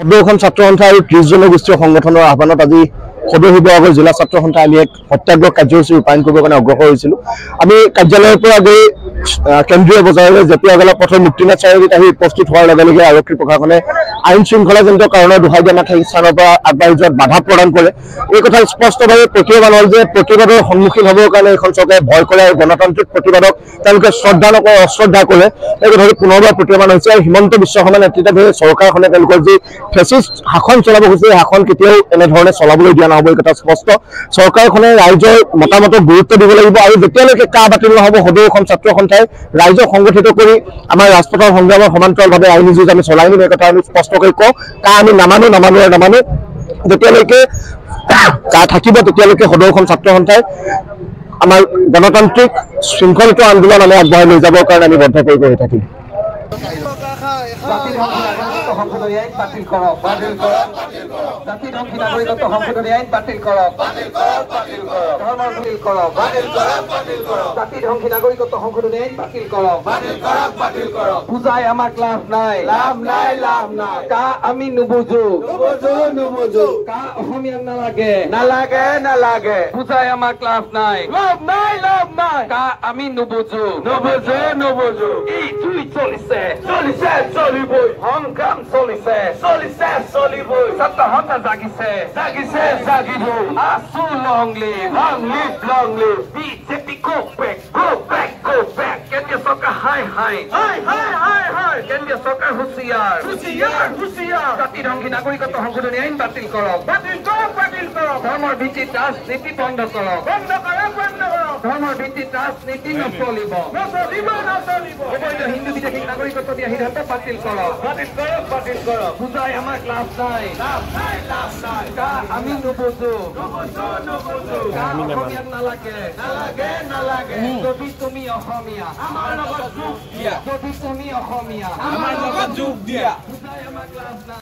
সদৌ ছাত্ৰ সন্থা আৰু 30 জনগোষ্ঠীয় সংগঠনৰ আহ্বানত আজি সদৌ শিৱসাগৰ জিলা ছাত্ৰ সন্থা আমি এক সত্যাগ্ৰহ কাৰ্যসূচী ৰূপায়ণ কৰিবৰ কাৰণে অগ্ৰসৰ হৈছিলোঁ। আমি কাৰ্যালয়ৰ পৰা গৈ কেন্দ্ৰীয় বজাৰলৈ জেপিয়াগলা পথৰ মুক্তিনাথ চাৰিআলিত আহি উপস্থিত হোৱাৰ লগে লগে আৰক্ষী প্ৰশাসনে আইন শৃংখলাজনিত কাৰণৰ দোহাই দিয়া মাথা সেই স্থানৰ পৰা আগবাঢ়ি যোৱাত বাধা প্ৰদান কৰে। এই কথা স্পষ্টভাৱে প্ৰতিবাদ হ'ল যে প্ৰতিবাদৰ সন্মুখীন হ'বৰ কাৰণে এখন চৰকাৰে ভয় কৰে আৰু গণতান্ত্ৰিক প্ৰতিবাদক তেওঁলোকে শ্ৰদ্ধা নকৰে, অশ্ৰদ্ধা কৰে। এই কথাটো পুনৰবাৰ প্ৰতীয়মান হৈছে আৰু হিমন্ত বিশ্ব শৰ্মা নেতৃত্বাধীন চৰকাৰখনে তেওঁলোকৰ যি ফেচিষ্ট শাসন চলাব খুজিছে সেই শাসন কেতিয়াও এনেধৰণে চলাবলৈ দিয়া নহ'ব। এই কথা স্পষ্ট। চৰকাৰখনে ৰাইজৰ মতামতক গুৰুত্ব দিব লাগিব আৰু যেতিয়ালৈকে কা বাতিল নহ'ব সদৌ অসম ছাত্ৰ সন্থাই ৰাইজক সংগঠিত কৰি আমাৰ ৰাজপথৰ সংগ্ৰামৰ সমান্তৰালভাৱে আইনী যুঁজ আমি চলাই নিম। এই কথা আমি স্পষ্ট কৰি কওঁ। কা আমি নামানো যেতিয়ালৈকে কা থাকিব তেতিয়ালৈকে সদৌ অসম ছাত্ৰ সন্থাই আমাৰ গণতান্ত্ৰিক শৃংখলিত আন্দোলন আমি আগবঢ়াই লৈ যাবৰ কাৰণে আমি বদ্ধপৰিকৰ হৈ থাকিম। সংশোধনী আইন বাতিল কৰক, জাতি ধ্বংসী নাগৰিকত্ব সংশোধনী আইন বাতিল কৰক, ধৰ্মৰ বাতিল কৰক, জাতি ধ্বংসী নাগৰিকত্ব সংশোধনী আইন বাতিল কৰক, বুজাই আমাক লাভ নাই, কা আমি নুবুজো, কা অসমীয়া নালাগে, বুজাই আমাক লাভ নাই, কা আমি নুবুজো, এই জুই চলিছে চলিবই, সংগ্ৰাম চলিছে চলিবই, ছাত্ৰ সন্থা জাগিছে জাগিবই, আছো long live BJP go back, কেন্দ্ৰীয় চৰকাৰ হাই কেন্দ্ৰীয় চৰকাৰ হুঁচিয়াৰ, জাতি ধ্বংসী নাগৰিকত্ব সংশোধনী আইন বাতিল কৰক, ধৰ্মৰ ভিত্তিত ৰাজনীতি বন্ধ কৰক, ধৰ্মৰ ভিত্তিত ৰাজনীতি নচলিব, অবৈধ হিন্দু বিদেশী নাগৰিকত্ব দিয়া সিদ্ধান্ত বাতিল কৰক, বুজাই আমাক লাভ নাই, কা আমি নুবুজো, কা অসমীয়াত নালাগে, যদি তুমি অসমীয়া আমাৰ লগত যোগ দিয়া, বুজাই আমাক লাভ নাই।